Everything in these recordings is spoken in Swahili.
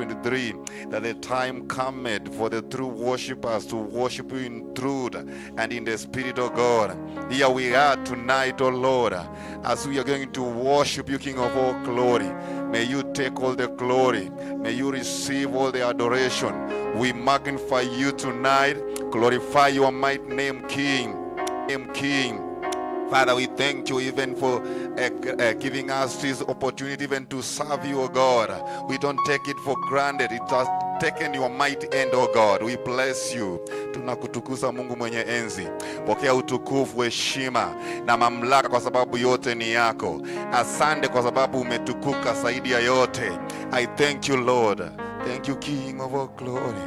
23, that the time cometh for the true worshippers to worship you in truth and in the Spirit of God. Here we are tonight, O Lord, as we are going to worship you, King of all glory. May you take all the glory. May you receive all the adoration. We magnify you tonight. Glorify your mighty name, King. Father, we thank you even for giving us this opportunity even to serve you, O God. We don't take it for granted. It has taken your mighty end, O God. We bless you. Tunakutukuza Mungu mwenye enzi. Pokea utukufu, heshima na mamlaka, kwa sababu yote ni yako. Asante kwa sababu umetukuka zaidi ya yote. I thank you, Lord. Thank you, King of all glory.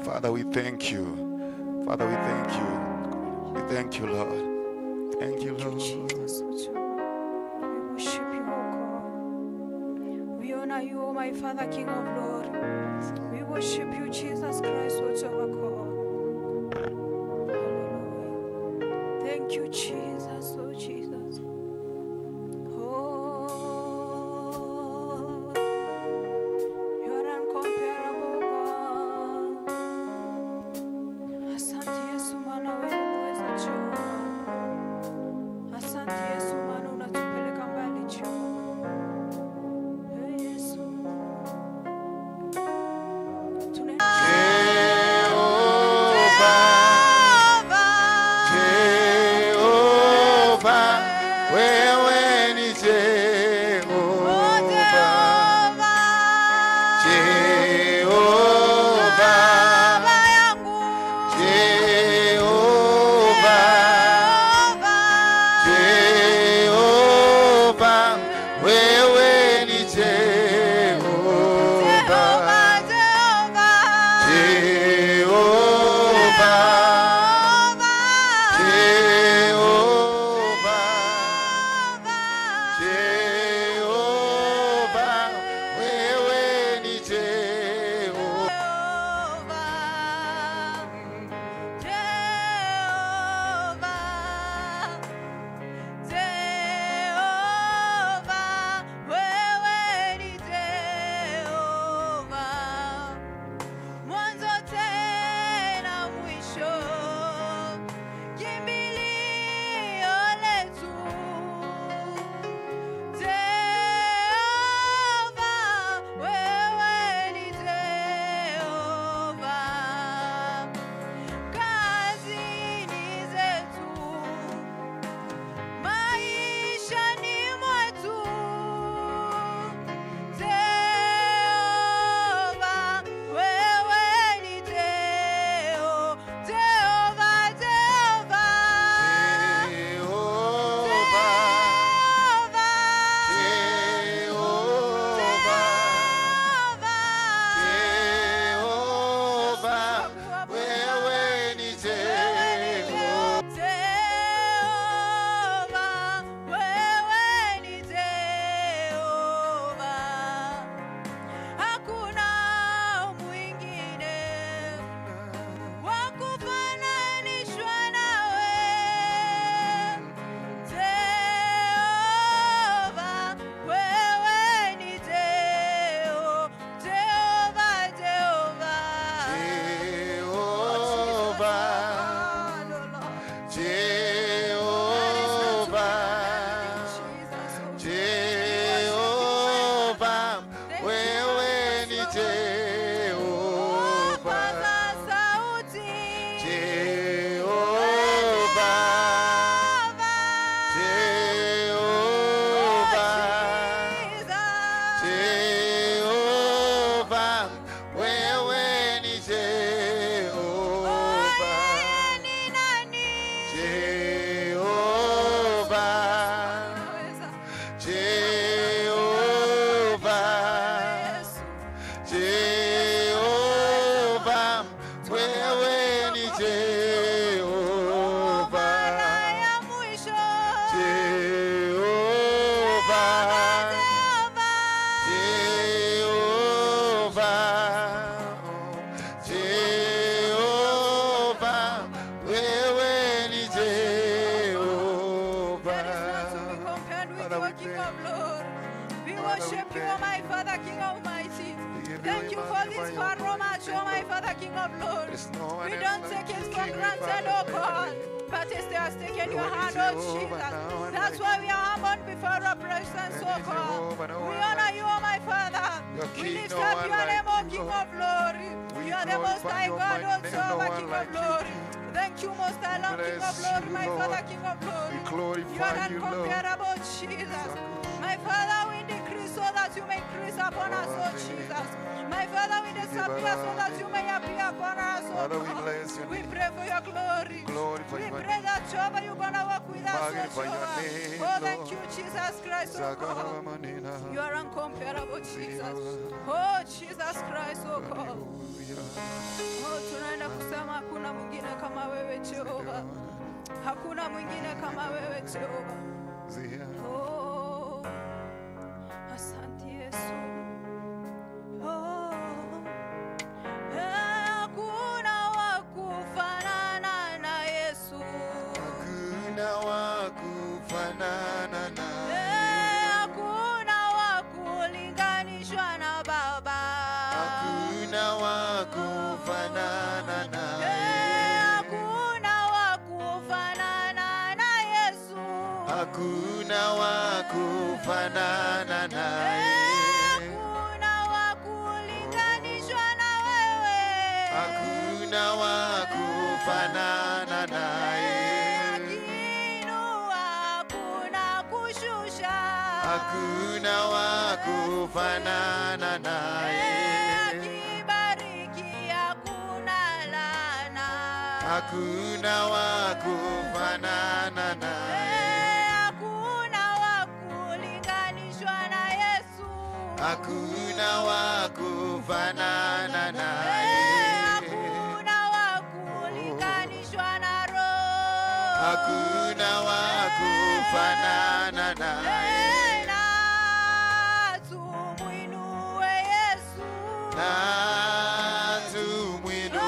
Father, we thank you. Father, we thank you. We thank you, Lord. Thank you, Lord. Jesus. We worship you, O God. We honor you, my Father, King of glory. We worship you, Jesus Christ, whatever God. Hallelujah. Thank you, Jesus, oh Jesus. Oh, you're uncomparable, God. Asante Yesu, maana wewe mweza Jehova. Asante Yesu, maana unatupeleka mbali Jehova. Yesu. because it's far from us, oh my Father, King of glory. There's no one We else don't like take it you, for King, granted, Father, oh we God. pray. But it's has taken your Lord, hand, it's oh Jehovah, Jesus. no one That's like why we are humbled before your presence, It oh is God. Jehovah, no We one honor like you, oh my Father. Your We King, lift no up one your like name, oh you, King Lord. of glory. We You are the most glorify high your God, mighty also name, no our one King like of you, glory. King. Thank you, most high Lord, King of bless glory, you, my Lord. Father, King of glory. We You are glorify you, Lord. uncomparable, Jesus. My Father, we decrease so that you may increase upon us, oh Jesus. My Father, we disappear so that you may appear upon us, oh Father, we God. bless your We name. pray for your glory. Glorify We your pray name. that Jehovah, you're gonna walk with us, oh Magnify your Jehovah. name, Oh, thank Lord. you, Jesus Christ, oh God. You are uncomparable, Jesus. Oh, Jesus Christ, oh God. Oh, tunaenda kusema hakuna mwingine kama wewe Jehova. Hakuna mwingine kama wewe Jehova. Oh, asante Yesu. Oh, hakuna wa kufanana na Yesu. Hakuna wa kufanana na Hakuna wa kulinganishwa na Baba. Hakuna wa kufanana na Hakuna wa kufanana na Yesu. Hakuna wa kufanana na Hakuna wa kulinganishwa na wewe. Hakuna wa kufanana na Akiinua hakuna kushusha. Hakuna wa kufanana naye. Akibariki hakuna laana. Hakuna wa kufanana naye. Hakuna wa kulinganishwa na Yesu. Hakuna wa kufanana naye. Hakuna wa kulinganishwa na Roho. Hakuna wa kufanana naye. Na tumuinue Yesu. Na tumwinue.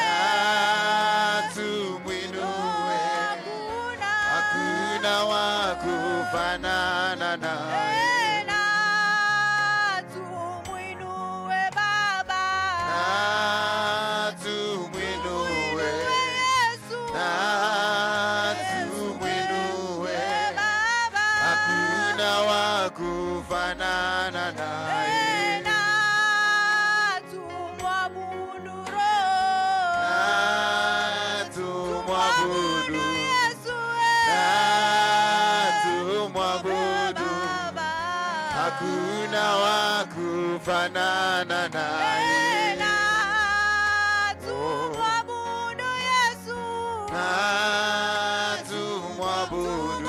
Na tumwinue. Hakuna wa kufanana naye. Na tumuinue Baba. Na tumwinue. Yesu. Na tumwinue. Baba. Hakuna wa kufanana naye. Na tumwabudu Roho. Na tumwabudu. Yesu. Na tumwabudu. Baba. Hakuna wa kufanana naye. Na tumwabudu Yesu. Na tumwabudu.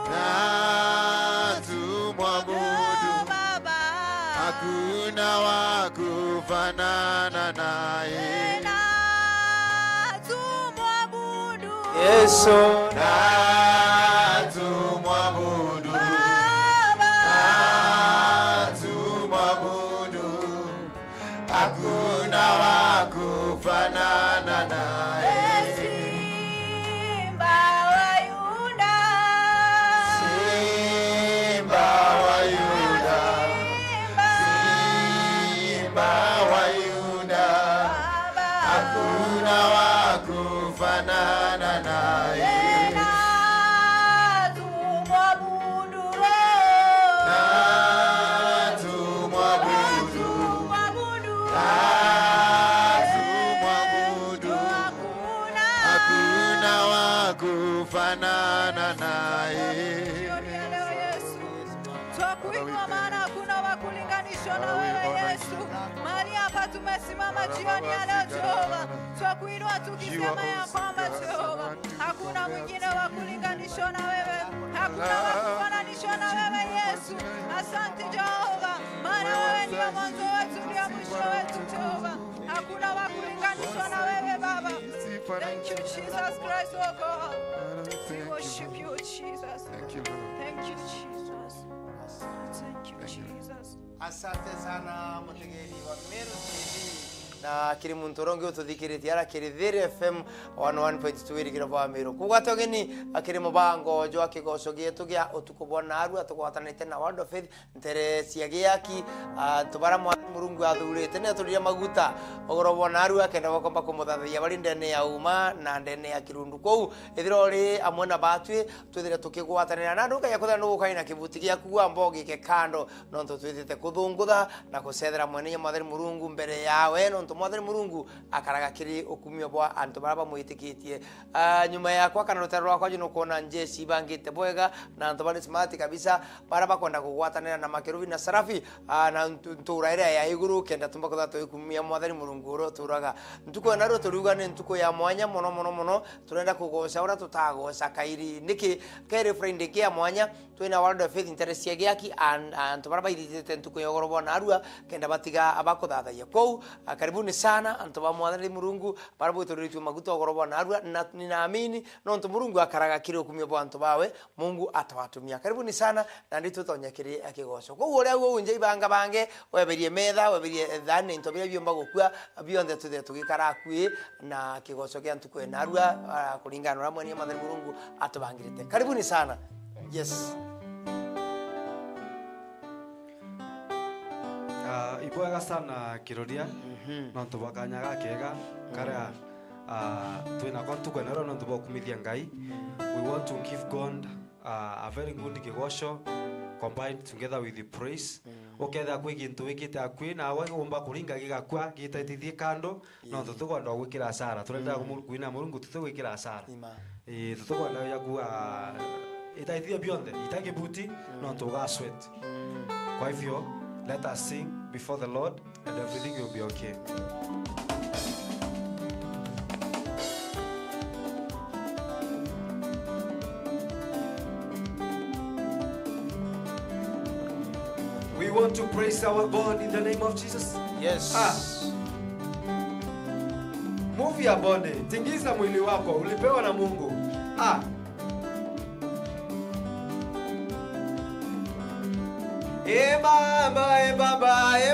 Na tumwabudu. Baba. Hakuna wa kufanana naye. Na tumwabudu Yesu Na tumwabudu. Baba. Na tumwabudu. Hakuna wa kufanana naye. Simba wa Yuda. Simba wa Yuda. Simba wa Yuda. Baba. Hakuna wa kufanana naye. Na tumwabudu Roho. Na tumwabudu. Tumwabudu. Na tumwabudu. Hakuna Hakuna wa kufanana naye. jioni ya leo Yesu, twakuinua maana hakuna wa kulinganishwa na wewe Yesu. Mahali hapa tumesimama jioni ya leo Jehova, twakuinua tukisema ya kwamba Jehova, hakuna mwingine wa kulinganishwa na wewe, hakuna wa kufananishwa na wewe Yesu. Asante Jehova, maana wewe ndio mwanzo wetu, ndio mwisho wetu Jehova, hakuna wa kulinganishwa na wewe Baba. Thank you Jesus Christ, oh God. We worship you, Jesus. Thank you, Lord. Thank you, Jesus. Thank you, Jesus. asante sana mtegeni wa Meru TV. na kiri muntu rongi ututhikiritie ara kiri Thiri FM 101.2 irigiro ba miro kugatogeni akiri mubango jo akigoco gitu gia utuko bona aru atugwatanite na Word of Faith ntere ciagiaki tubara Murungu athurite ne turia maguta ogoro bona aru akenda bakomba kumuthathia bari ndene ya uma na ndene ya kirundu kou ithiro ri amwe na batwi twithire tukigwatanira na nduka ya kuthana nukaina kibuti gia kuwa mbogi ke kando nonto twithite kuthungutha na kucethera mwene Mwathani Murungu mbere yawe nonto Mwathani Murungu akaraga kiri ukumio bwa antu baraba muitikitie nyuma yakwa kana rutero rwakwa juno kuona njeci bangite bwega na antu bari smart kabisa baraba kwenda kugwatanira na makerubi na sarafi na ntura ire ya iguru kenda tumba kuthato ikumia Mwathani Murungu ro turaga ntuko na ro turuga ni ntuko ya mwanya mono turenda kugoca ura tutagoca kairi niki kairi friend kia mwanya twina Word of Faith interest yaki antu baraba irite ntuko ya goro bona arua kenda batiga abakuthathia kou karibuni sana antu ba Mwathani Murungu barabo turitwe maguta goro bona arua na ninaamini nonto Murungu akaraga kire ukumia bwa antu bawe Mungu atawatumia karibuni sana na nditu tonya kire akigoco kou ore ugo unje ibanga bange weberie metha weberie thane into bire byomba gukua bionde tuthe tugikara akui na kigoco kia ntuko ena arua kulingana na Mwathani Murungu atubangirite karibuni sana yes ibwega sana kiroria nonto bakanyaga kega kara twina kontu kwenero nonto bokumithia ngai we want to give God a very good kigosho combined together with the praise oketha kwi gintu wikite akwi na we umba kuringa gigakwa gitatithie kando nonto tugonda gwikira sara turenda kuina Murungu tutugwikira sara tutugonda yaku itaithia bionde itagibuti nonto ga sweat kwa hivyo let us sing before the Lord and everything will be okay. We want to praise our God in the name of Jesus. Yes. Move your body. Tingiza mwili wako. Ulipewa na Mungu.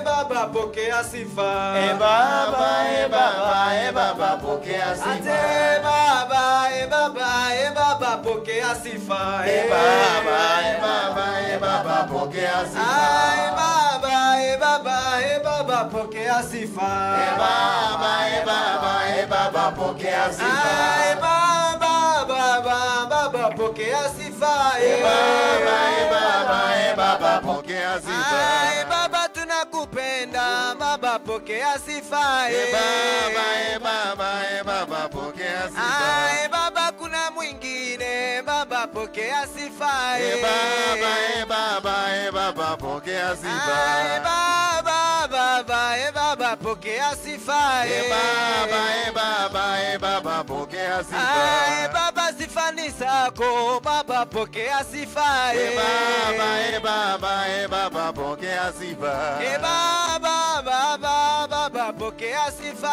Baba, pokea sifa. Baba, pokea sifa. Ate Baba, pokea sifa. Baba, pokea sifa. Baba, pokea sifa. Baba, pokea sifa. Baba, pokea sifa. Baba, pokea sifa. Baba, tunakupenda. Baba, pokea sifa. Baba, pokea sifa. Baba, kuna mwingine. Baba, pokea sifa. Baba, pokea sifa. Baba, pokea sifa. Baba, pokea sifa. Baba, sifa ni zako. Baba, pokea sifa. Baba, pokea sifa. Baba, pokea sifa.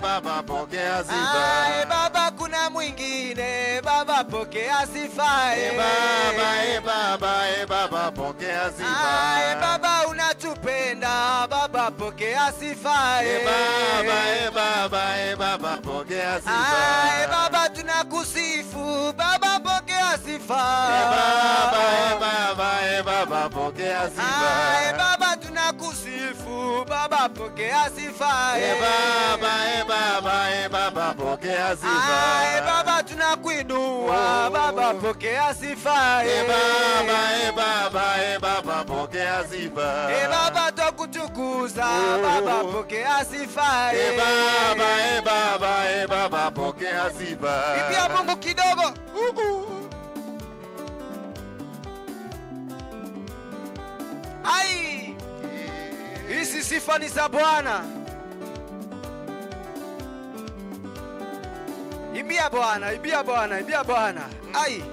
Baba, pokea sifa. Baba, kuna mwingine. Baba, pokea sifa. Baba, pokea sifa. Baba, unatupenda. Baba, pokea sifa. Baba, pokea sifa. Baba, tunakusifu. Baba, pokea sifa. Baba, pokea sifa. Baba, tunakusifu. Baba, pokea sifa. Baba, pokea sifa. Baba, tunakuinua. Baba, pokea sifa. Baba, pokea sifa. Baba, twakutukuza. Baba, pokea sifa. Baba, pokea sifa. Bibia Mungu kidogo. Ai! Hizi sifa ni za Bwana. Imbia Bwana, imbia Bwana, imbia Bwana. Ai!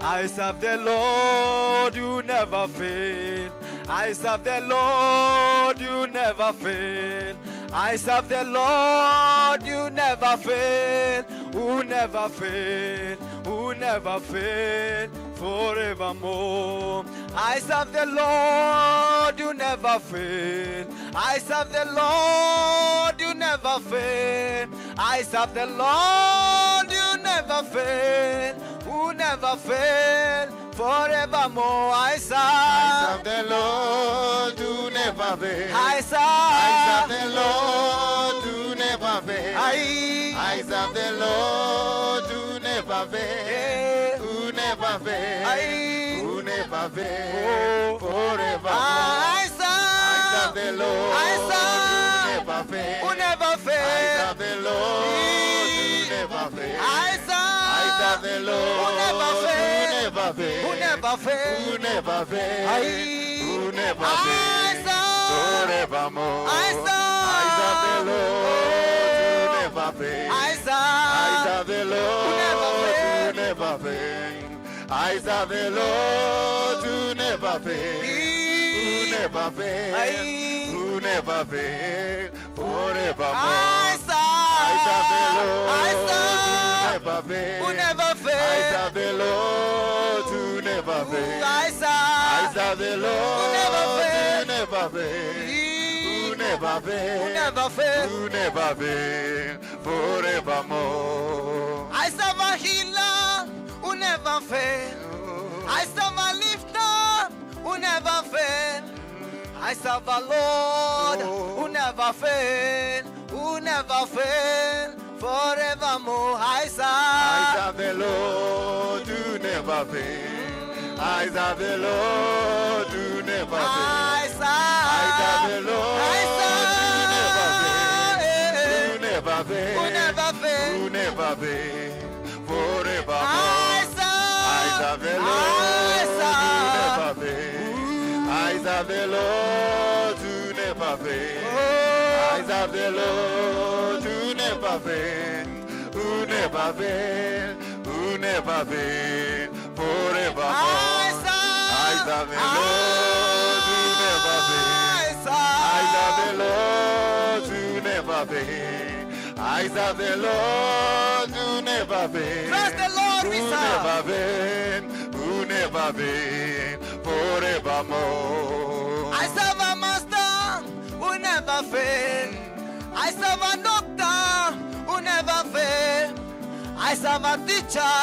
I serve the Lord, you never fail. I serve the Lord, you never fail. I serve the Lord, you never fail. who never fail, who never fail, forevermore. I serve the Lord, you never fail. I serve the Lord, you never fail. I serve the Lord, you never fail, who never fail, forevermore. I serve the Lord who never fails. I serve the Lord who never fails. I serve the Lord who never fails. Who never fails. Who never fails. Forever. I serve the Lord who never fails. who never I fails. serve the Lord who never fails. I serve the Lord who never fails. never fails. Who never fails. Who never fails. Who never I fails. serve Forevermore. I serve the serve Lord who never fails. I serve the Lord who never fails. who never fails. I serve the Lord who never fails. Who never fails. Who never fails. Forevermore. I serve the Lord who never fails. I serve the Lord who never fails. I serve the Lord who never fails. who never fails. Who never fails. Who never fails. Who never fails. Forevermore. I serve a healer who never fails. I serve a lifter who never fails. I serve a Lord who never fails. Who never fails. Forevermore. I serve the Lord who never fails. I serve the Lord who never fails. I serve the Lord who never fails. who never fails. Who never fails. Forevermore. I serve the Lord who never fails. I serve the Lord who never fails. I serve the Lord who never fails. Who never fails. Who never fails. Forevermore. I serve the Lord who never fails. I serve the Lord who never fails. I serve the Lord who never fails. Trust the Lord we Who serve. never fails. Who never fails. Forevermore. I serve a master who never fails. I serve a doctor who never fails. I serve a teacher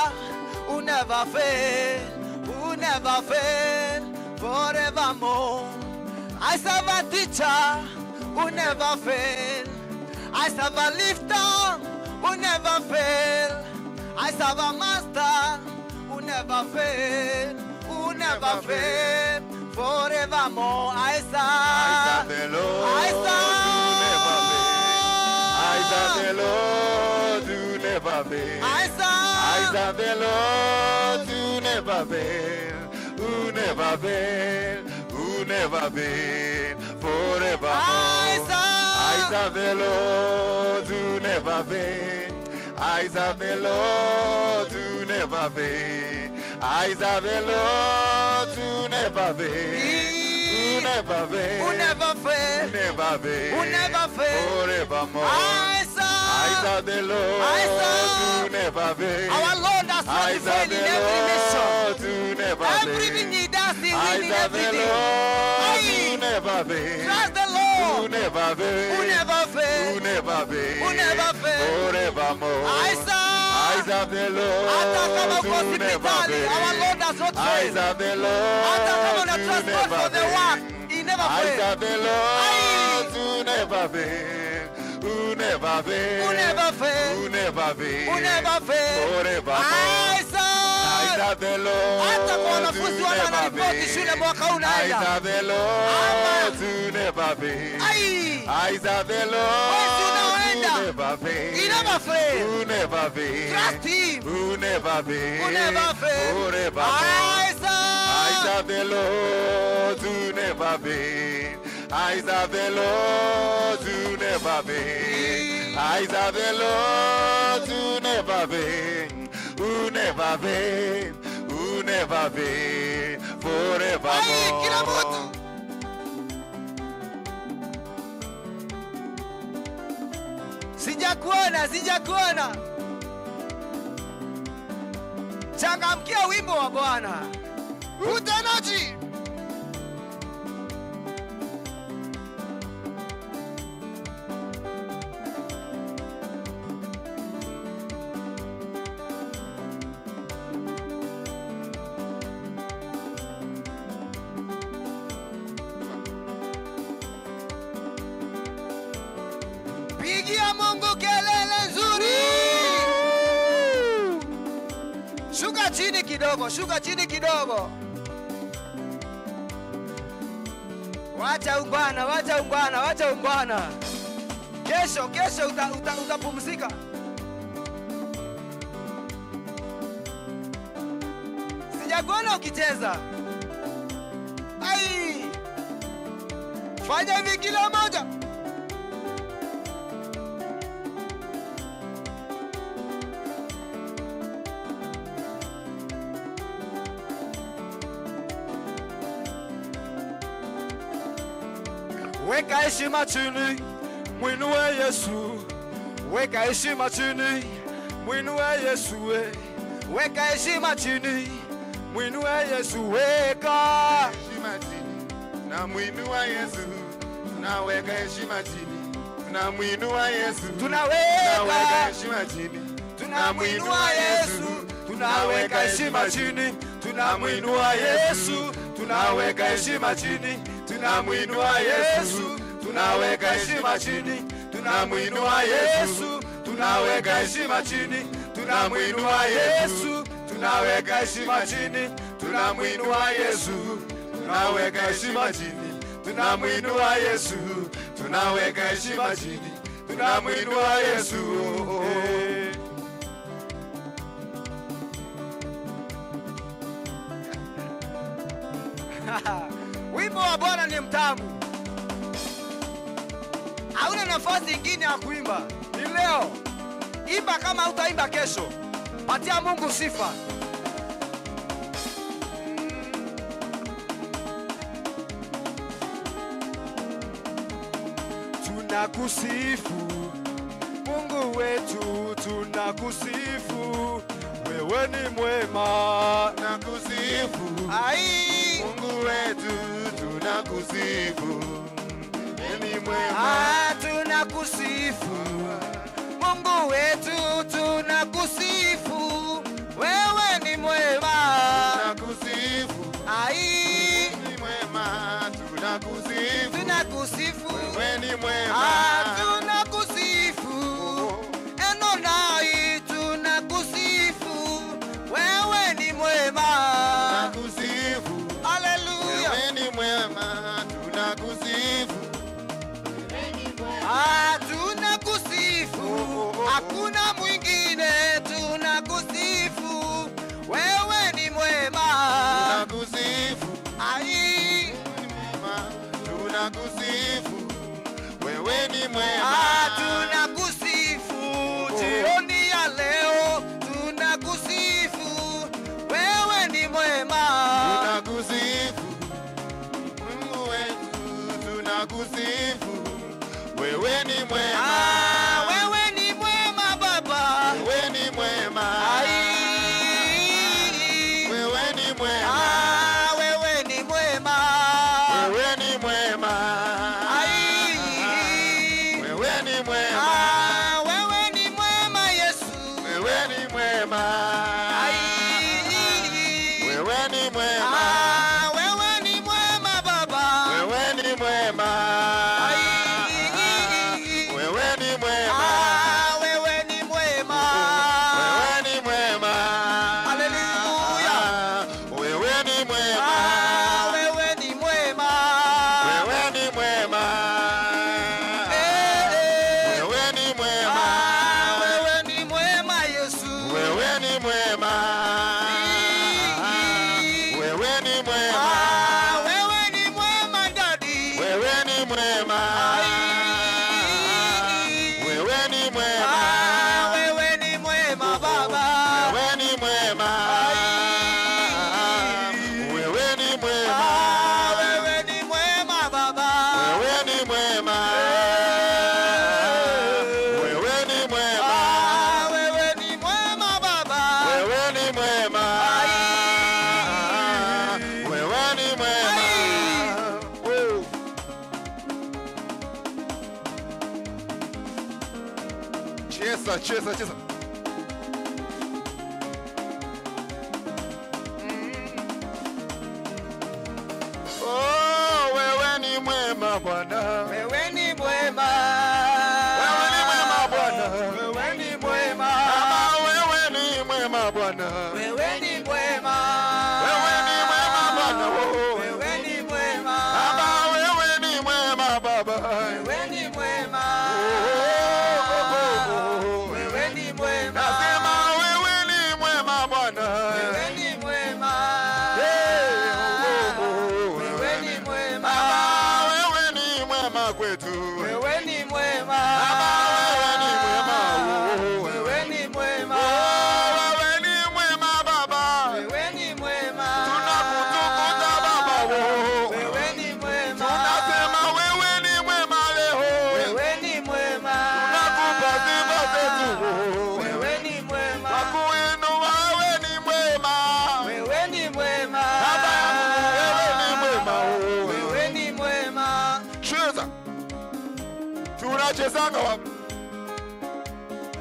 who never fails. Who never fails. Forevermore. I serve a teacher who never fails. I serve a lifter who never fails. I serve a master who never fails. Who never fails. Forevermore. I serve the Lord I serve the Lord who never fails. I serve the Lord who never fails. Who never fails. Who never fails. Forevermore. I serve the Lord who never fails. I serve the Lord who never fails. I serve the Lord who never fails. Who never fails. Who never fails. Never fails. Who never fails. Forevermore. I serve the Lord who never fails. our Lord has not failed in every mission. Everything he does, he wins in everything. Who never fails. Trust the Lord. Who never fails. Who never fails. Who never fails. Who never fails. Forevermore. I serve the Lord hata kama uko who never hospitali, fails. our Lord does not I fail. serve the Lord Hata kama una who transport for never the fails. work, he never I fails. serve the Lord who never fails. Who never fails. Who never fails. Who never fails. Who never fails. Forevermore. I serve the Lord hata kwa wanafunzi who never wanaripoti fails. shule mwaka huu I unaenda. serve the Lord who never fails. I serve the Lord Mwezi unaoenda. who never fails. He never fails. Who never fails. Trust him. Who never fails. Who never fails. Forevermore. I I serve serve the Lord who never fails. I serve the Lord who never fails. I serve the Lord who never fails. Who never fails. Who never fails. Forevermore. kila mtu. Sijakuona. Changamkia wimbo wa Bwana. Utenaji. Pigia Mungu kelele nzuri. Shuka chini kidogo, shuka chini kidogo. Wacha ungwana, wacha ungwana, wacha ungwana. Kesho utapumzika. Sijakuona ukicheza. Ai! Fanya hivi kila moja. Weka heshima chini, mwinue Yesu. Weka heshima chini, mwinue Yesu. Weka heshima chini, mwinue Yesu. Weka heshima chini, tunamwinua Yesu. Tunaweka heshima chini, tunamwinua Yesu. tunaweka heshima chini, tunamwinua Yesu. Tunaweka heshima chini, tunamwinua Yesu. Tunaweka heshima chini, tunamwinua Yesu. Tunaweka heshima chini, tunamwinua Yesu. Tunaweka heshima chini, tunamwinua Yesu. Tunaweka heshima chini, tunamwinua Yesu. Tunaweka heshima chini, tunamwinua Yesu. Tunaweka heshima chini, tunamwinua Yesu. Wimbo wa Bwana ni mtamu. Hauna nafasi nyingine ya kuimba. Ni leo. Imba kama hutaimba kesho. Patia Mungu sifa. Tunakusifu Mungu wetu, tunakusifu. Wewe ni mwema. Tunakusifu Ai! Mungu wetu, tunakusifu. Wewe ni mwema. Tunakusifu Mungu wetu, tunakusifu. Wewe ni mwema. Tunakusifu Ai! ni mwema. Tunakusifu Tunakusifu. wewe ni mwema. Tunakusifu. Enonai tunakusifu. Wewe ni mwema. Tunakusifu Haleluya. wewe ni mwema. Tunakusifu Tunakusifu. Hakuna mwingine. Tunakusifu. Wewe ni mwema. tunakusifu Ai! tunakusifu wewe ni mwema. Tunakusifu jioni ya leo. Tunakusifu. Wewe ni mwema. Tunakusifu Mungu wetu, tunakusifu wewe ni mwema. Wewe ni mwema Baba. Wewe ni mwema. Ai! Wewe ni mwema. Wewe ni mwema. Wewe ni mwema. Ai! Wewe ni mwema. Wewe ni mwema Yesu. Wewe ni mwema. Ai! Wewe ni mwema. Wewe ni mwema Baba. Wewe ni mwema. Ai! Wewe ni mwema. Wewe ni mwema. Wewe ni mwema. Haleluya. Wewe ni mwema. Wewe ni mwema. Wewe ni mwema. Wewe ni mwema. Wewe ni mwema Yesu. Wewe ni mwema. Wewe cheza. Oh, wewe ni mwema Bwana. Wewe ni mwema. Wewe ni mwema Bwana. Wewe ni mwema. Baba, wewe ni mwema Bwana. Wewe ni mwema. Wewe ni mwema Bwana. Oh. Wewe ni mwema. Baba, wewe ni mwema Baba. Wewe ni mwema. Wewe ni mwema. Nasema wewe ni mwema Bwana. Wewe ni mwema. Wewe ni mwema. Baba, wewe ni mwema kwetu. Wewe ni mwema. Baba, wewe ni mwema. Wewe ni mwema. Wewe ni mwema Baba. Wewe ni mwema. Tunakutukuza Baba. Wewe ni mwema. Tunasema wewe ni mwema leo. Wewe ni mwema. Tunakupa sifa zetu. Wewe ni mwema. Tunakuinua, wewe ni mwema. Wewe ni mwema. Baba yangu, wewe ni mwema. Wewe ni mwema. Cheza. Tunachezanga wapi?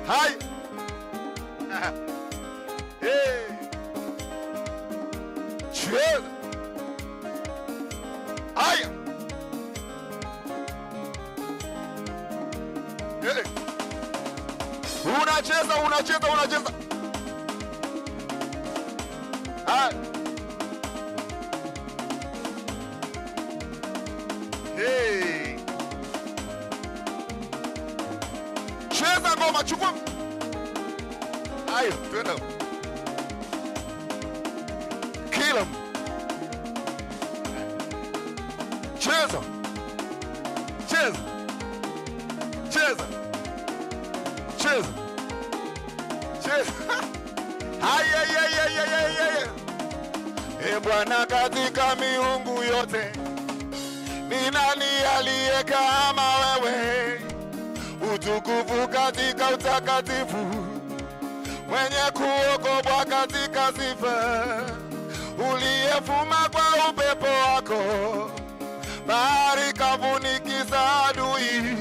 Hai. Hey. Cheza. Haya. Hey. Unacheza. Haya. Hey. Cheza ngoma, chukua. Hayo, twende. Kila mtu. Cheza. Haya. E Bwana, katika miungu yote ni nani aliye kama wewe? Utukufu katika utakatifu, mwenye kuogopwa katika sifa, uliyefuma kwa upepo wako, bahari kafunikisa adui,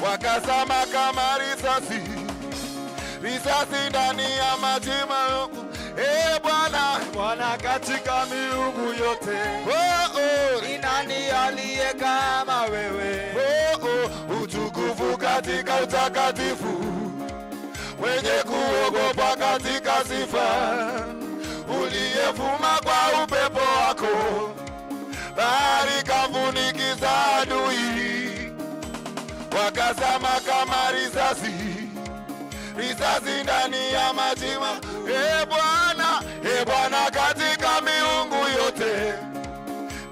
wakazama kama risasi ndani ya maji maovu. E Bwana, katika miungu yote ni nani aliye kama wewe? Utukufu katika utakatifu, mwenye kuogopwa katika sifa, uliyefuma kwa upepo wako, bahari kafunikisa adui, wakazama kama risasi ndani ya maji maovu. E Bwana, katika miungu yote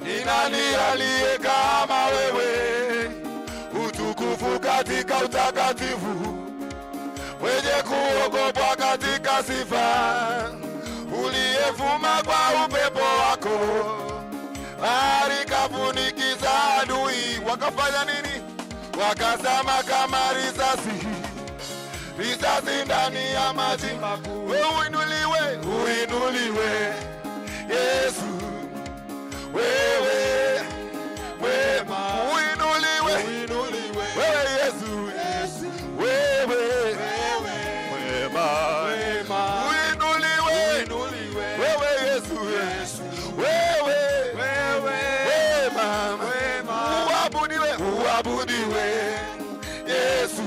ni nani aliye kama wewe? Utukufu katika utakatifu, mwenye kuogopwa katika sifa, uliyefuma kwa upepo wako, bahari kafunikisa adui, wakafanya nini? Wakazama kama risasi ndani ya maji makuu. Uinuliwe Yesu, wewe wema. Uinuliwe wewe Yesu, wewe wema. Uinuliwe wewe Yesu, wewe wema. Uabudiwe Yesu,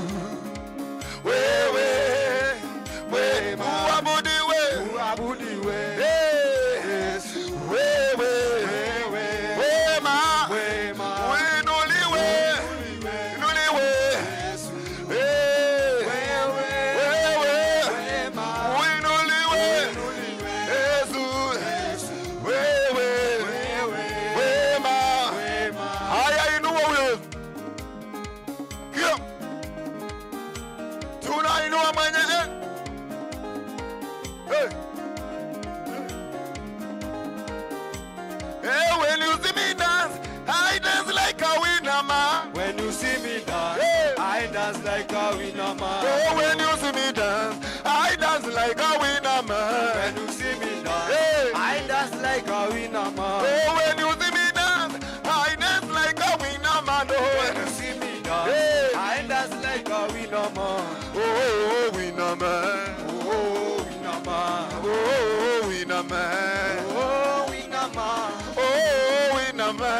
wewe wema. Uabudiwe winame. Oh, winama. Oh, winame.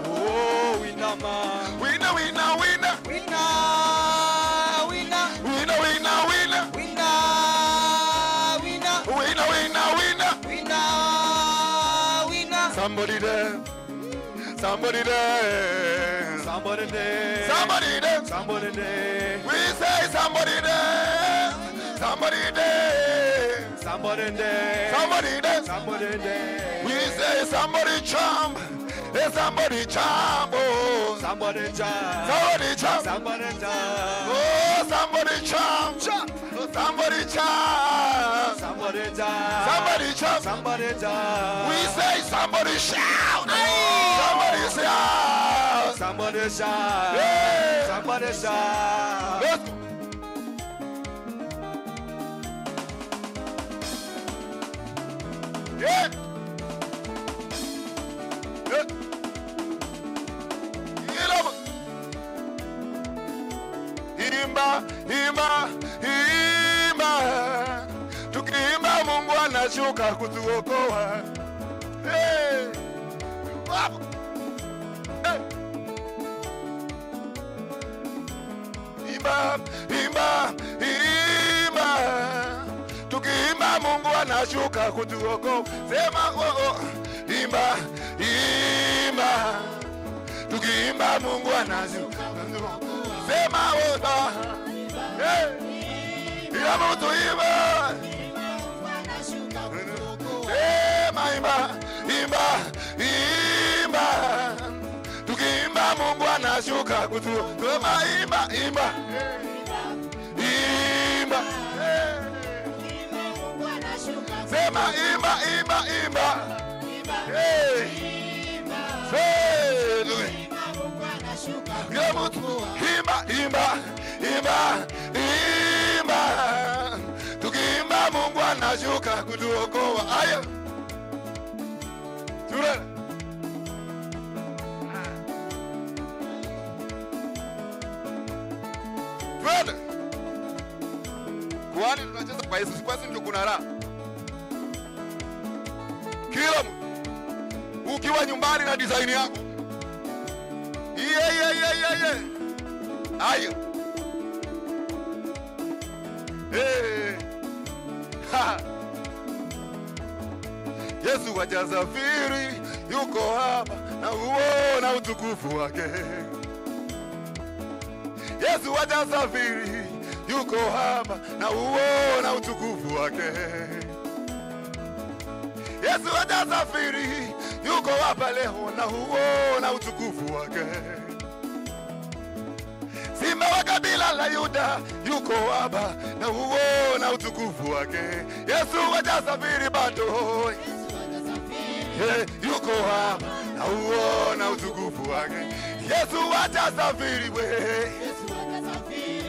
Oh, winama. Winna, winna, winna. Winna, winna. Winna, winna, winna. Winna, winna. Winna, winna, winna. Winna, winna. Somebody there. Somebody there. Somebody there. Somebody there. Somebody there. We say somebody there. Somebody there. Somebody there. Somebody there. Somebody there. We say somebody jump. Hey, somebody jump. Oh. Somebody jump. Somebody jump. Somebody jump. Oh, somebody jump. Oh, somebody jump. Somebody jump. Somebody jump. Somebody jump. We say somebody shout. Somebody shout. Somebody shout. Yeah. Somebody shout. Let's go. Yeah. Yeah. Imba, imba, imba. Tukiimba Mungu anashuka kutuokoa. Hey. Wow. Hey. Imba, imba, imba. Tukiimba Mungu anashuka kutuokoa. Sema oh oh. Imba, imba. Tukiimba Mungu anashuka. Sema oda. Hey. Ila mtu imba. Sema imba, imba, imba. Tukiimba Mungu anashuka kutu. Sema imba, imba. Imba. Sema imba, imba, imba. Hey. Hey. Kila mtu imba, imba, imba, imba. Tukiimba Mungu anashuka kutuokoa. Aya. Tura. Twende. Kwani tunacheza kwa Yesu, kwa ndio kuna raha. Kila mtu ukiwa nyumbani na design yako. Yeah. Ayo. Hey. Ha. Yesu wajasafiri yuko hapa na uona utukufu wake. Yesu wajasafiri yuko hapa na uona utukufu wake. Yesu wajasafiri yuko hapa leo na uona utukufu wake. Simba wa kabila la Yuda yuko hapa na uona utukufu wake. Yesu wajasafiri bado. Yuko hapa na uona utukufu wake. Yesu wajasafiri we.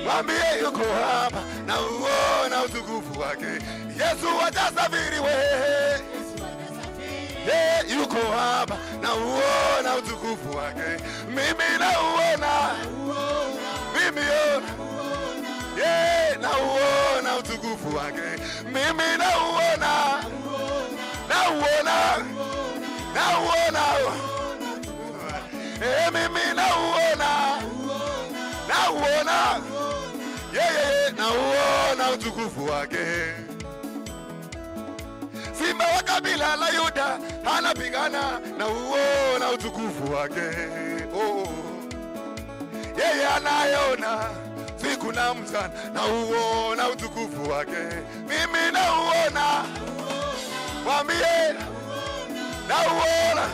Mwambie yuko hapa na uona utukufu wake. Yesu wajasafiri we. Yuko hapa na uona utukufu wake. Mimi na uona. Mimi na uona utukufu wake. Mimi na uona. Na uona. Mimi na uona. Na uona. Na uona utukufu wake. Simba wa kabila la Yuda anapigana na uona utukufu wake. Oh. Yeye anayeona siku na mchana na uona utukufu wake. Mimi na uona. Mwambie na uona.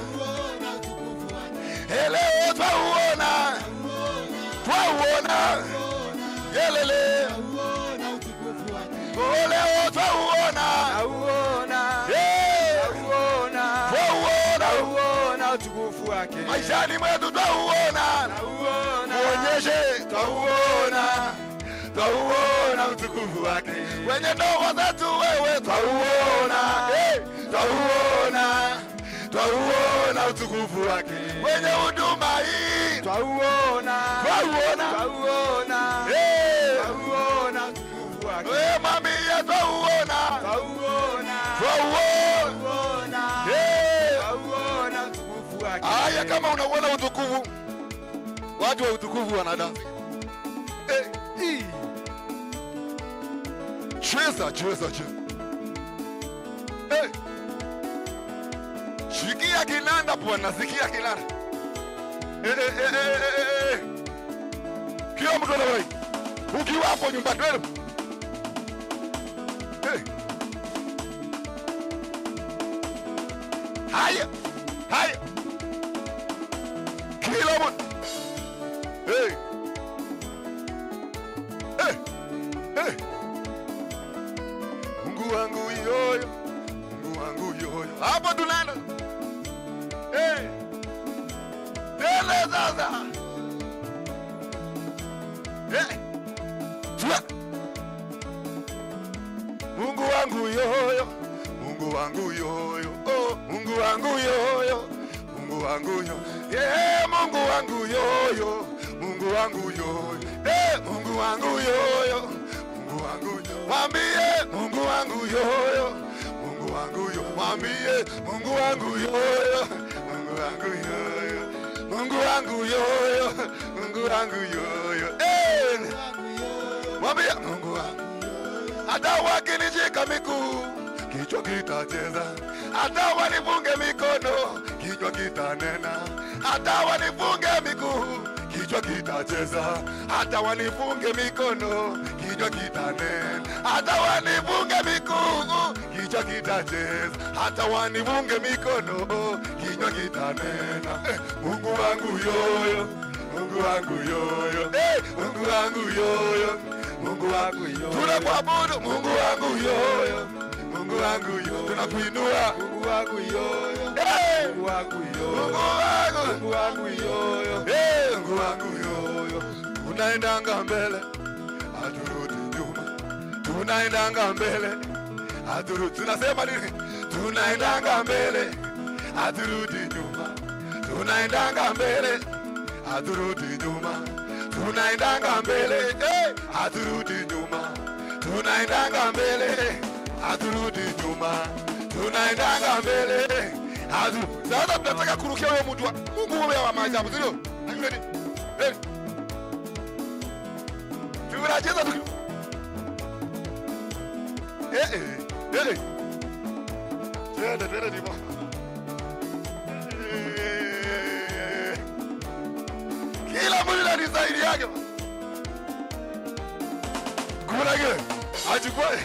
Leo twauona. Twauona. Yelele. Leo twauona. Twauona utukufu wake. Maishani mwetu twauona. Muonyeshe twauona. Twauona utukufu wake. Kwenye ndoa zetu wewe twauona. Twauona utukufu wake. Kwenye huduma hii twauona. Twauona utukufu wake. Mami ya twauona. Twauona Niambia kama unauona utukufu. Watu wa utukufu wanadansi. Cheza. Shikia kinanda bwana, sikia kinanda. Kila mtu anawai. Ukiwa hapo nyumbani wewe. Haya. Kila mtu. Mungu wangu yoyo. Hapo tunaenda. Tele sasa. Mungu wangu yoyo. Mungu wangu yoyo. Mungu wangu yoyo. Mungu wangu yoyo. Mungu wangu yoyo. Mungu wangu yoyo. Mungu wangu yoyo. Mungu wangu yoyo. Mwambie Mungu wangu yoyo. Mungu wangu yoyo. Mwambie Mungu wangu yoyo. Mungu wangu yoyo. Mungu wangu yoyo. Mungu wangu yoyo. Mwambie Mungu wangu. Hata wakinishika miguu, kichwa kitacheza. Hata wanifunge mikono, kichwa kitanena. Hata wanifunge miguu, kichwa kitacheza. Hata wanifunge mikono, kichwa kitanena. Hata wanifunge miguu, kichwa kitacheza. Hata wanifunge mikono, kichwa kitanena. Mungu wangu yoyo. Mungu wangu yoyo. Mungu wangu yoyo. Mungu wangu yoyo. Tunakuabudu Mungu wangu yoyo. Mungu wangu yoyo. Tunakuinua Mungu wangu yoyo. Mungu wangu yoyo. Mungu wangu yoyo. Mungu wangu yoyo. Tunaendanga mbele, haturudi nyuma. Tunaendanga mbele, haturudi. Tunasema nini? Tunaendanga mbele, haturudi nyuma. Tunaendanga mbele, haturudi nyuma. Tunaendanga mbele, haturudi nyuma. Tunaendanga mbele, haturudi nyuma. Tunaendanga mbele, sasa tunataka kurukia huyo mtu wa Mungu wa maajabu, sio? Nani? Tunacheza tu. Tena ni bwana. Kila mmoja ni zaidi yake. Kuna gani? Achukue.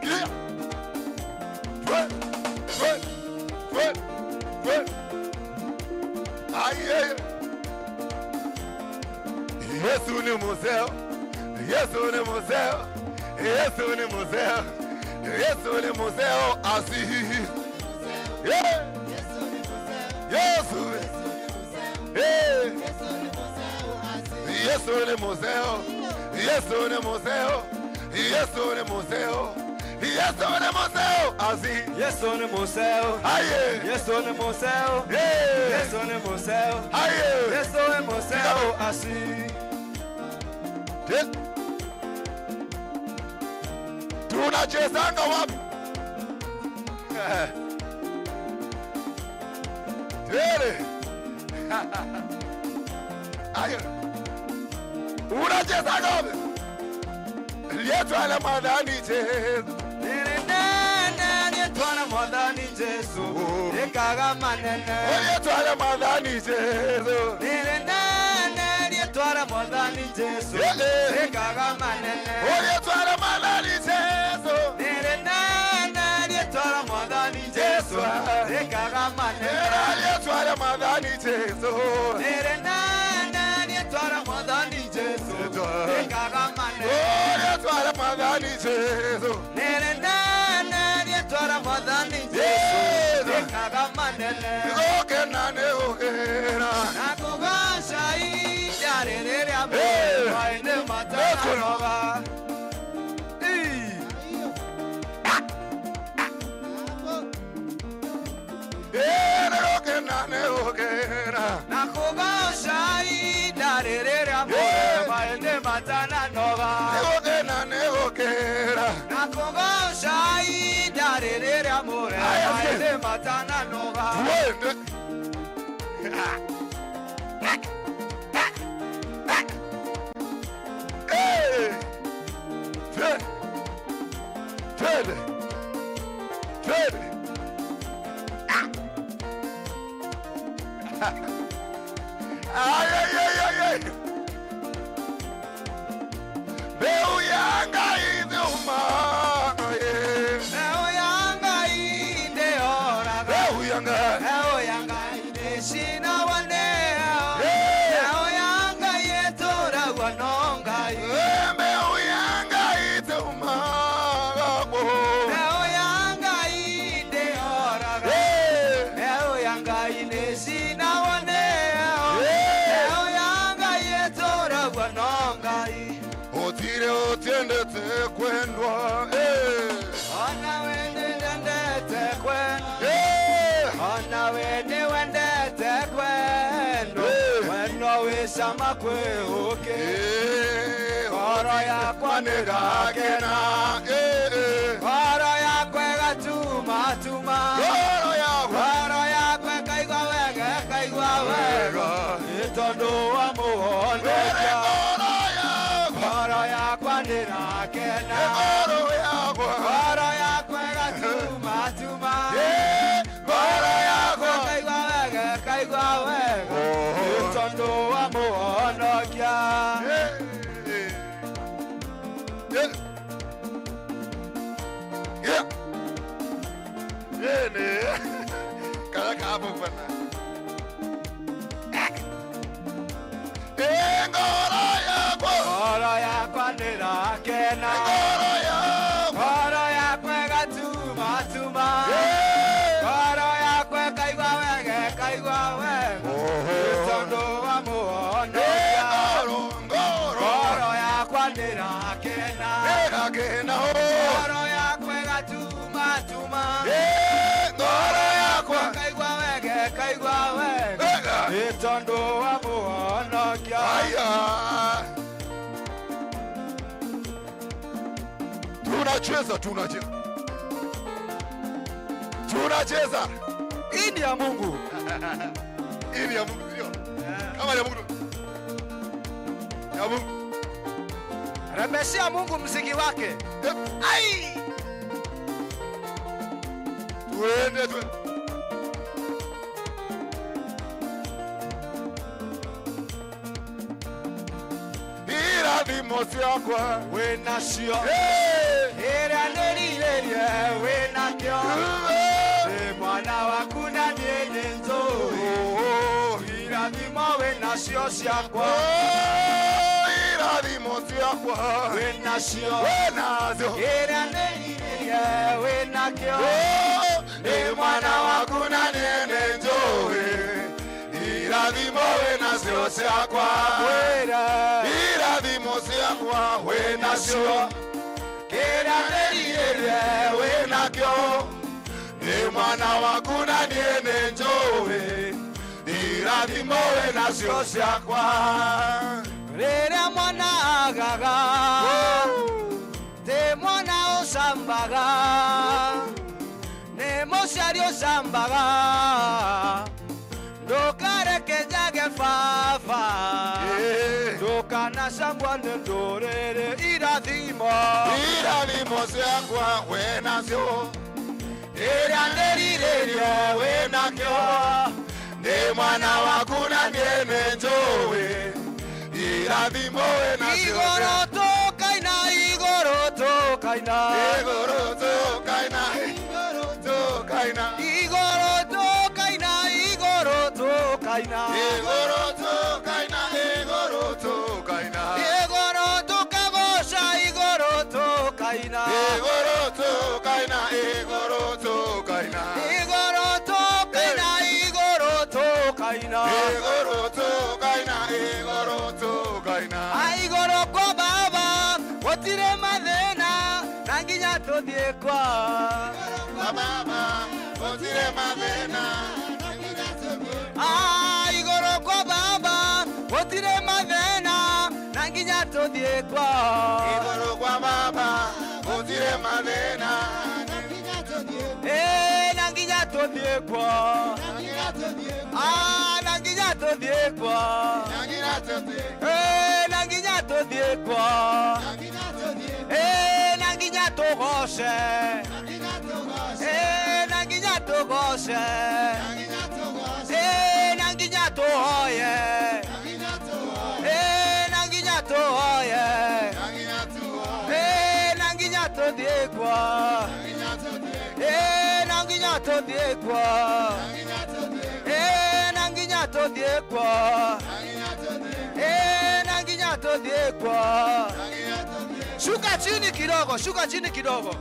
Kia. Aye. Yesu ni museo. Yesu ni museo. Yesu ni museo. Yesu ni museo asihi. Yeah. Yesu. Yesu ni museo. Yesu ni museo. Yesu ni museo. Yesu ni museo asihi. Yesu ni museo. Aye. Yesu ni museo. Yesu ni museo. Aye. Yesu ni museo asihi. Tunachezanga wapi? Tele. Ayo. Unachezanga wapi? Yesu ala madani chezo. Nene twana madani Yesu. Ekaga manene. Yesu ala madani chezo. Nene twana madani Yesu. Ekaga manene. Yesu ala madani chezo. Nene twana madani Yesu. Ekaga manene. Yesu ala madani chezo. Nene twana madani Yesu. Ekaga manene. Yesu ala madani chezo. Nene twana madani Yesu. Ekaga manene. Oke nane okera. Nakugasha ijarere ambe waende matanoga. Oke nane okera. Nakugasha ijarere ambe waende matanoga. Oke nane okera. Mugoshai darere amore aide matana noga Sama kwe oke Koro ya kwa nega kena Koro ya kwe gatuma tuma Koro ya kwe kaigwa wege Itondo wa muhoneja Koro ya kwa nega kena Koro ya kwe gatuma tuma Koro ya kwe kaigwa wege Itondo wa muhoneja Koro ya kwa nira kena Koro ya kwe gatuma tuma Koro ya kwe kaigwa wege Itondo wa muhoneja Koro ya kwa nira kena Koro ya kwe gatuma tuma Koro ya kwe kaigwa wege Itondo wa muhoneja Tunacheza. Hii ni ya Mungu. Hii ni ya Mungu sio? Kama ya Mungu. Ya Mungu. Rembeshia Mungu mziki wake. Ai! Tuende. Irathimo ciakwa Wena cio. Ira nerirerie wena kio. Mwana waku na niĩ nĩnjũĩ. Irathimo wena cio ciakwa. Irathimo ciakwa Wena cio. Wenacio. Ira nerirerie wena kio. Nĩ mwana waku na niĩ nĩnjũĩ. Irathimo wenacio ciakwa. Irathimo ciakwa wenacio. Ira nerirerie wena kio. Nĩ mwana waku na niĩ nĩnjũĩ. Irathimo wenacio ciakwa. Rĩrĩa mwana agaga ti mwana ũcambaga nĩ mũciari ũcambaga ndũkareke njage baba ndũkanacambwo nĩ ndũrĩrĩ irathimo ciakwa wenacio. ĩrĩa ndĩrirĩrie wĩnakĩo Nĩ mwana waku na niĩ nĩnjũĩ. Irathimo wenacio. igũrũ tũkaina igũrũ tũkaina Igũrũ tũkaina. Igũrũ tũkaina. igũrũ tũkaina igũrũ tũkaina Igũrũ tũkaina. Igũrũ tũkaina. igũrũ tũkagoca igũrũ tũkaina Igũrũ tũkaina. Igũrũ tũkaina. igũrũ tũkaina igũrũ tũkaina Igũrũ tũkaina. Igũrũ tũkaina. igũrũ kwa baba gũtirĩ mathĩna na nginya tũthiĩ kwa Baba, gũtirĩ mathĩna. igũrũ kwa baba gũtirĩ mathĩna na nginya tũthiĩ kwa Igũrũ kwa Baba, tire madena. Nanginya todie kwa. Nanginya todie kwa. Nanginya todie kwa. Nanginya togoshe. Nanginya togoshe. Nanginya tohoye. Nanginya tohoye. Nanginya todie kwa. Nanginya todie kwa. Nanginya todie kwa. Nanginya todie kwa. Shuka chini kidogo, shuka chini kidogo.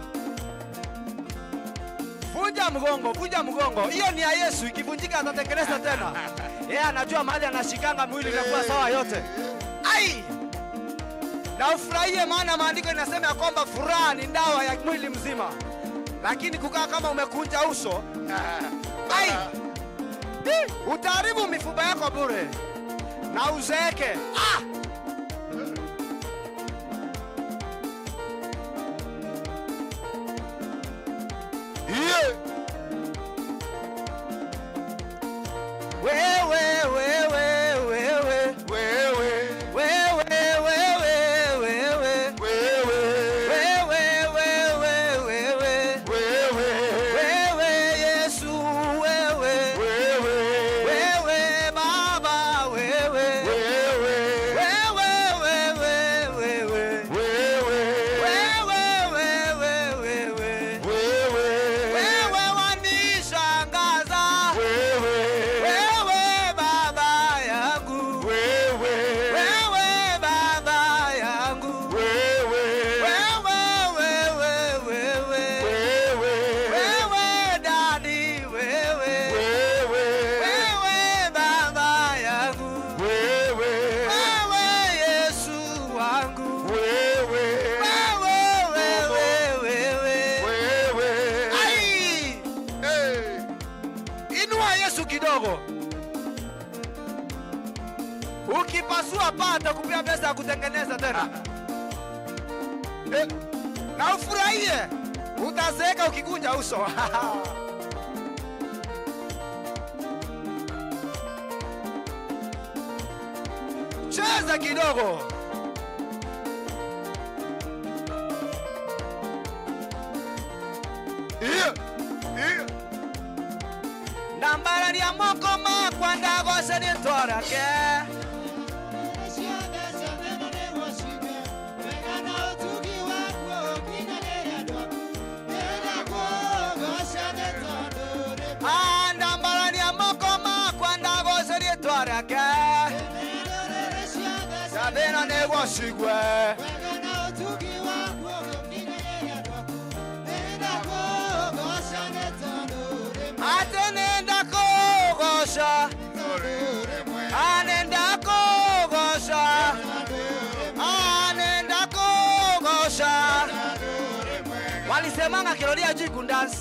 Vunja mgongo, vunja mgongo. Hiyo ni ya Yesu, ikivunjika atatekeleza tena. Yeye anajua mahali anashikanga mwili inakuwa sawa yote. Ai! Na ufurahie, maana maandiko inasema ya kwamba furaha ni dawa ya mwili mzima. Lakini kukaa kama umekunja uso, ai! Utaharibu mifupa yako bure. Na uzeeke. Ukipasua paa atakupea pesa ya kutengeneza tena. Na ufurahie. Utazeeka ukikunja uso. Cheza kidogo. Nambara ni amoko makwa ndagose ni twarake. Nambara ni amoko makwa ndagose ni twarake. Sabena nego shigwe. Atenenda kogosha. Anenda kogosha. Anenda kogosha. Walisemanga kirodia jiku dance.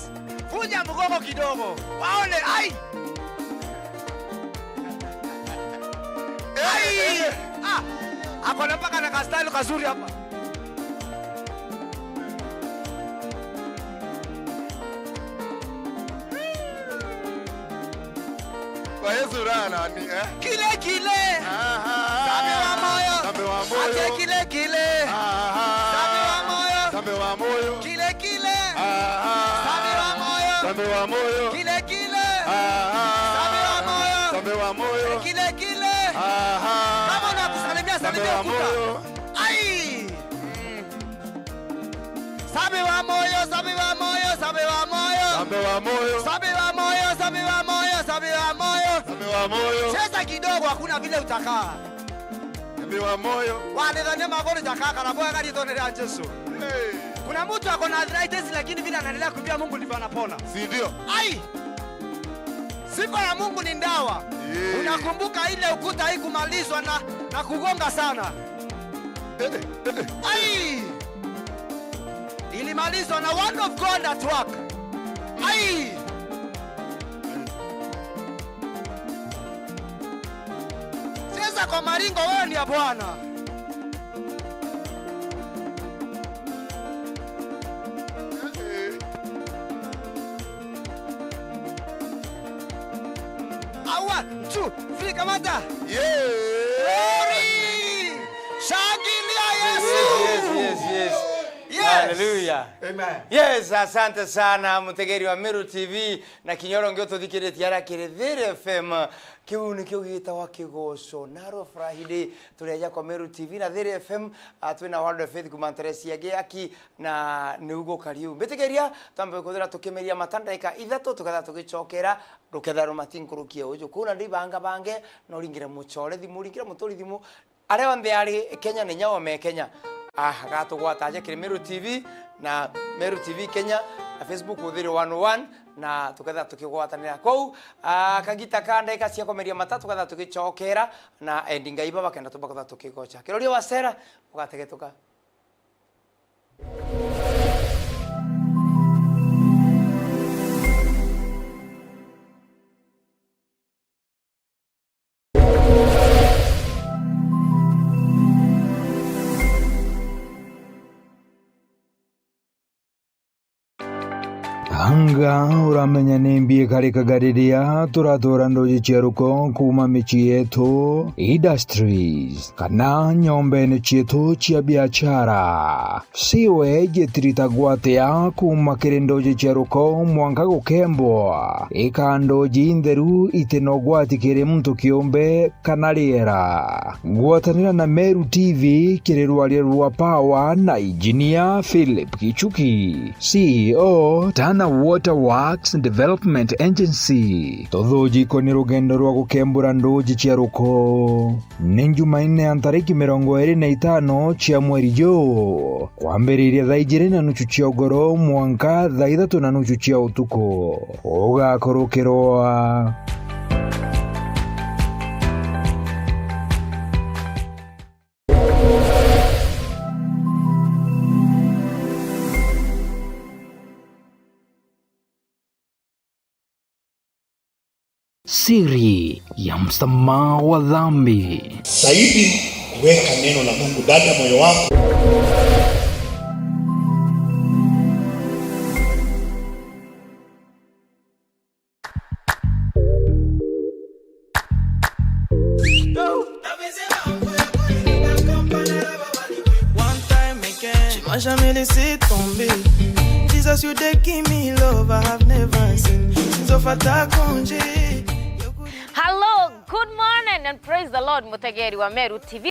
Vunja mgongo kidogo. Waone ai. Ai. Akona mpaka na kastyle kazuri hapa. Kwa Yesu rana ni Kile kile. Sabe wa moyo. Sabe wa moyo. Ate kile kile. Sabe wa moyo. Sabe wa moyo. Kile kile. Sabe wa moyo. Sabe wa moyo. Kile kile. Sabe wa moyo. Sabe wa moyo. Kile kile. Kama unakusalimia salimia ukuta. Ai! Sabe wa moyo, sabe wa moyo, sabe wa moyo. Sabe wa moyo. Sabe wa moyo, sabe wa moyo, sabe wa moyo. Sabe wa moyo. Cheza kidogo, hakuna vile utakaa. Sabe wa moyo. Wale dhani magori utakaa kana boya kali tone la Yesu. Kuna mtu ako na arthritis lakini vile anaendelea kumbia Mungu ndivyo anapona. Si ndio? Ai! Sifa ya Mungu ni ndawa. Unakumbuka ile ukuta haikumalizwa na kugonga sana. Ai! Ilimalizwa na word of God at work. Ai! Cheza kwa maringo, wewe ni ya Bwana. 1, 2, 3, kamata. Yeah. Glory. Shangilia Yesu. Yes. Yes. Hallelujah. Amen. Yes, asante sana mutegeri wa Meru TV na kinyoro ngio tuthikiritie ara Kirithire FM kiu ni kiu gitawa kigoco naro Friday tureja kwa Meru TV na Thire FM twina World of Faith kumanteresia giaki na niugo kariu bitigeria tambe kuthira tukimeria matandaika ithatu tukatha tugicokera ruketha rumatinkurukia uju kuna ndibanga bange no ringire muchore thimu ringire muturi thimu are wande ari Kenya ni nyawo me Kenya gatugwataje kiri Meru TV na Meru TV Kenya na Facebook Thire 101 na tukatha tukigwatanira kou kagita kanda ikacia komeria matatu tukatha tugichokera na endinga iba bakenda tubakatha tukigocha kiroria wa Sera ugategetuka Anga uramenya nimbie kari kagariria turatora ndoji cheruko kuma michi yetu industries kana nyombeni chetu chia biashara siwe jetirita gwatea kuma kirindoji cheruko mwanga gukembwa ikandoji inderu itenogwati kiri mtu kiombe kana riera gwatanira na Meru TV kirirwaria rwa power na engineer Philip Kichuki CEO Tana Waterworks Development Agency tothoji ko ni rugendo rwa gukembura ndoji cia ruko ni Jumaine ya tariki 25 cia mweri jo kwambiriria thaa 2:30 cia ugoro mwanka thaa 3:30 cia utuko ugakorokirwa siri ya msamaha wa dhambi. Zaidi weka neno la Mungu ndani ya moyo wako. One time again, tu m'as jamais laissé tomber. Jesus, you dey give me love I have never seen. Hello, good morning and praise the Lord, mutegeri wa Meru TV.